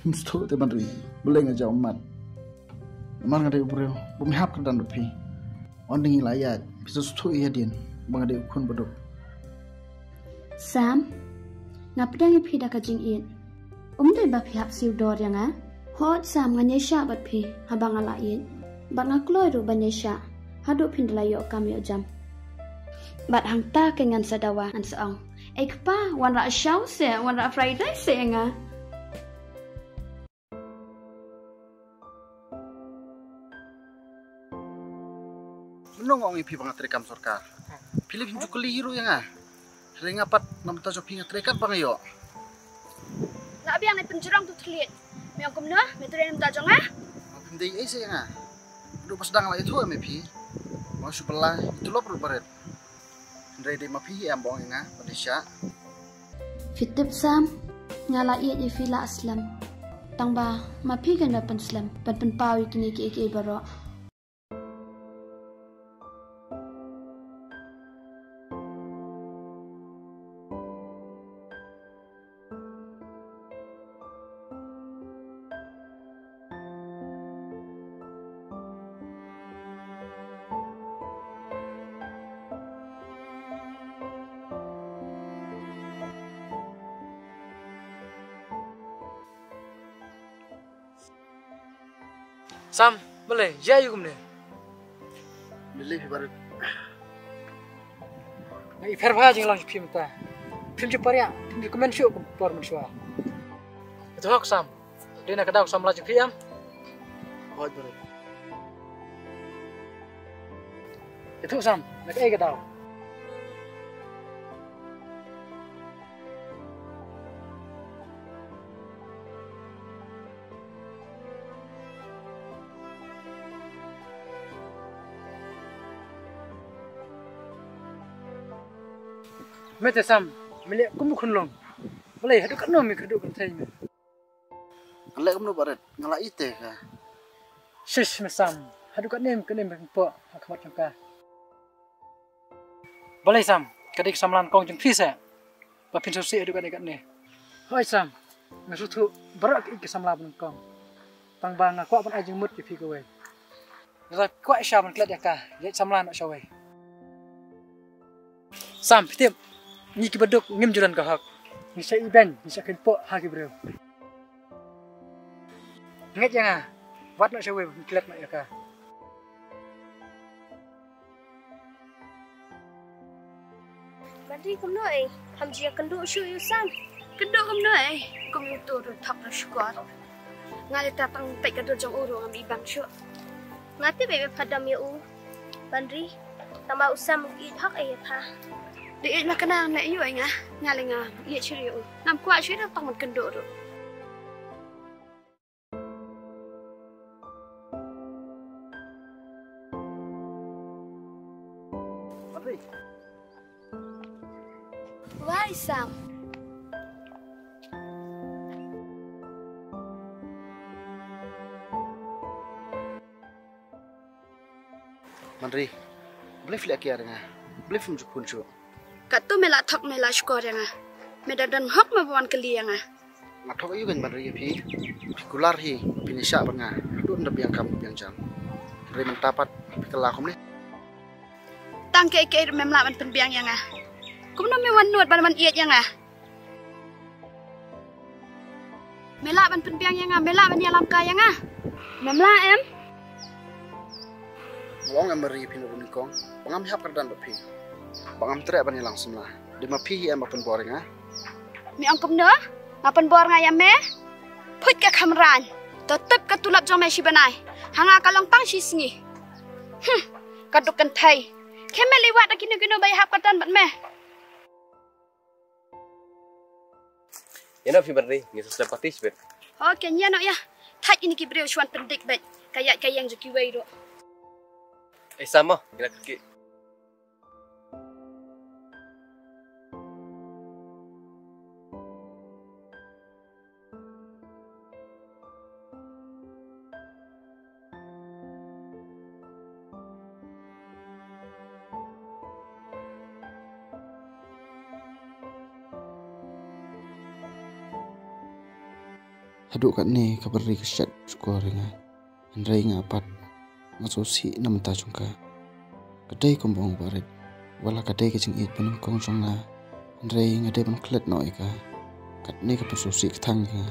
Mesti te bandri boleh ngajak umat. Amar ngade ubreo bumhap kedan pi. Onding ilayat bisa stu iya din bangade ukun bodok. Sam, ngapdang ipi dah kajing in. Dai ba pihak siu dor yang ah. Hot Sam nganyesha bat pi habang ala in. Bat ngakloi ru banyesha. Hadu pindalayo kami jam. Bat hang ta kengan sadawa an saong. Ekpa wan ra shaw se wan ra Friday se nga. Menong ipi bangatrekam sorka. Pilih hinju keliru yang ah. Sering apat nam ta jopi ngatrekat bangayo. Nak biang ni penjerang tu terlihat. Miang kum na, metri nam ta jong ah. Pindai ai se yang ah. Du pas dang la itu am ipi. Mau supela itu lo perlu baret. Ndai dei mapi am bong yang ah Malaysia. Fitip Sam, ngala iet ye fila aslam. Tang ba mapi kan ba penslam, ban penpawi kini ki baro. Sam, boleh? Ya, you kumne. Pilih baret. Ngai ferba jing lang film ta. Film je paria, film je komen show por mensua. Itu hak Sam. Dia nak kedau Sam laju film. Hot baret. Itu Sam, nak kedau. Mete Sam, milik kumu kunlong. Boleh haduk kan nomi haduk kan thay me. Alek kamu baret ngala ite ka. Shish me Sam, haduk kan nem po hakmat ka. Boleh Sam, kadik samlan kong jeng fisa. Ba pin sosi haduk kan ne. Hoi Sam, ngasutu barak ik samlan kong. Tang bang ko pan ajeng mut ki fi ko we. Ra ko sha man klat ya ka, ye samlan nak shawai. Sam, pitip. Ni ki beduk ngim juran ka hak. Ni sa iban, ni sa kenpo ha ki bro. Nget yang ah. Wat nak sewe klet nak ya ka. Badi kum noi, ham ji kendo shu yu Sam. Kendo kum noi, kum yu tu ru thap na squad. Ngali tatang pai ka do jong uru ngam ibang shu. Ngati be padam ya u. Bandri, tamba usam i hak ai tha. Di nak kena nak yu ai nga, ngalinga ye chiri u. Nam kwa chiri tang man kendo ru. Why Sam? Mandri, boleh filak kia dengan, boleh film jukun cu. Kat tu mela thok mela skor yang ah. Medan hok mabuan keli yang ah. Matok ayu kan Mandri pi, kular hi, pinisha banga, dun dah biang kamu biang jam. Dari mentapat, kelakum ni. Tang ke memla man penbiang yang ah. Kum no me wan nuat ban man iet yang ah. Mela ban penbiang yang ah, mela ban yalam ka yang ah. Memla em. Wong am beri pinu bunikong, bangam hap kerdan bepi. Bangam tere bani langsung lah. Di mapi am apen boring ah. Mi angkum no? Ngapen bor ngayam me? Put ka kamran. Tetep ka tulap jong me si banai. Hanga kalong tang si singi. Kaduk kan thai. Keme liwat dak kinu bay hap kerdan bat me. Ya nak Fibri, ni sesuai patis bet. Okey, ya nak ya. Thai ini ki breu chuan pendik bet. Kayak yang juki wei ro. Sama, kita kaki. Kaduk kat ni kabari kesyat syukur nga. Andrai ngapat ngasosi namta jungka. Kadai kumbong barit. Wala kadai kecing it penung kong songa. Andrai ngadai penung klet noi ka. Kat ni kapusosi ketang ka.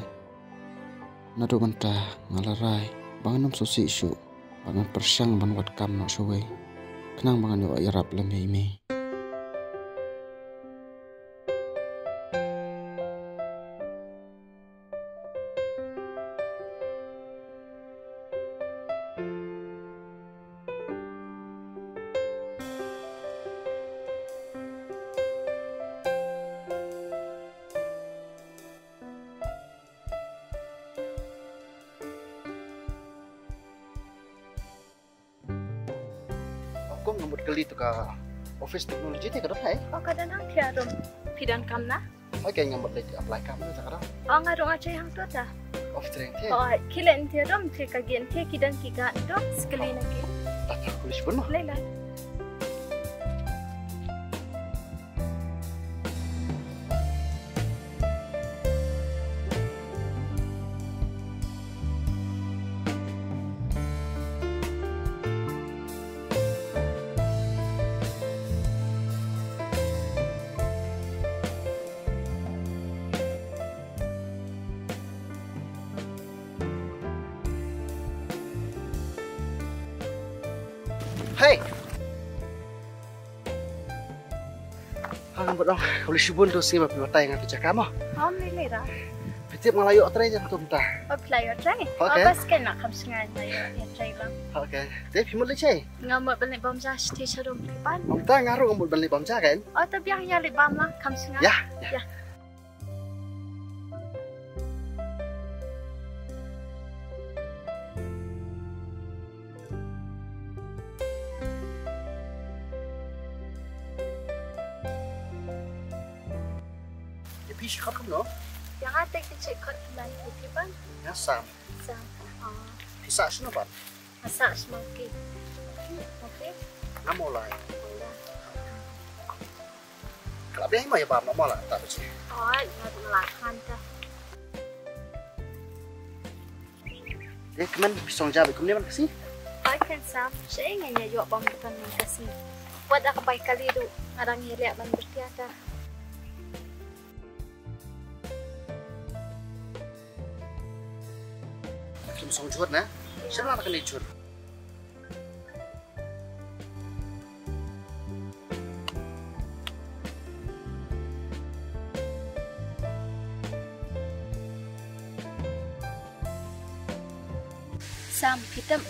Nado mentah ngalarai. Bangan nam sosi syuk. Bangan persang ban wat kam nak syuwai. Kenang bangan yo irap lemai imi. Aku ngambut kali tu ke office teknologi tu kadang hai. Oh kadang tiarum pidan kamna. Oke ngambut lagi apply kamu tu kadang. Oh ngarung aja yang tu dah. Office training tu. Oh kilen tiarum kagian kidan kiga tu sekali lagi. Tak tulis pun mah. Lelah. Hey. Ngambut dong. Boleh syubun tu sih bapak batai dengan pecah kamu. Oh lelah. Pecah melayu atrai je tu mentah. Oh player try. Oh Okay. bas kan nak kam sengai player ya try lang. Oke. Tapi pimul leceh. Ngamut balik bom jas ti sarum lipan. Mentah ngaruh ngambut balik bamca kan? Oh tapi yang ya libam lah kam sengai. Ya. Ya. Tapi syukur kamu no. Yang ada kecik kot keman lipan. Ngasam. Sa. Oh Bisa sih apa? masak smoky. Okay. Ngamulai. Kalau biasa mah ya bam nak malah tak bersih. Oh ngarung lahan dah. Dia keman pisong jabe kemudian mana sih? I can sab. Saya ingin ya bom depan man kasi. Buat aku baik kali tu. Arang lihat man bertiada. Kim song juat na. Siapa nak kena juat? Sam kita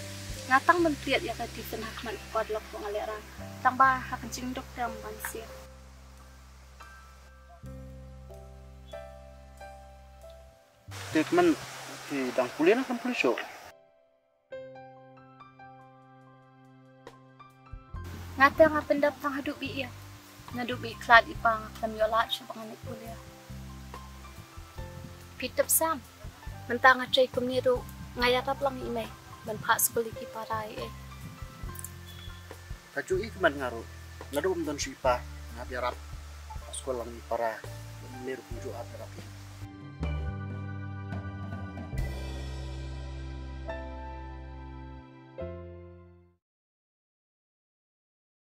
ngatang mentriat ya tadi kena man kuat lok ko ngalera. Tambah akan cingdok dalam bansia. Dia keman di dang kuliah nak kuliah show. Ngata nga pendap tang hadubi ya. Ngadubi klad ipang akan yolat siya panganik kuliah. Pitap Sam. Mentang nga tray kumniru ngayarap lang imay. Manpak sekuliki parai eh. Kaju i keman ngaruh. Nado don sipa ngabiarap sekolah ni para meru kunju api.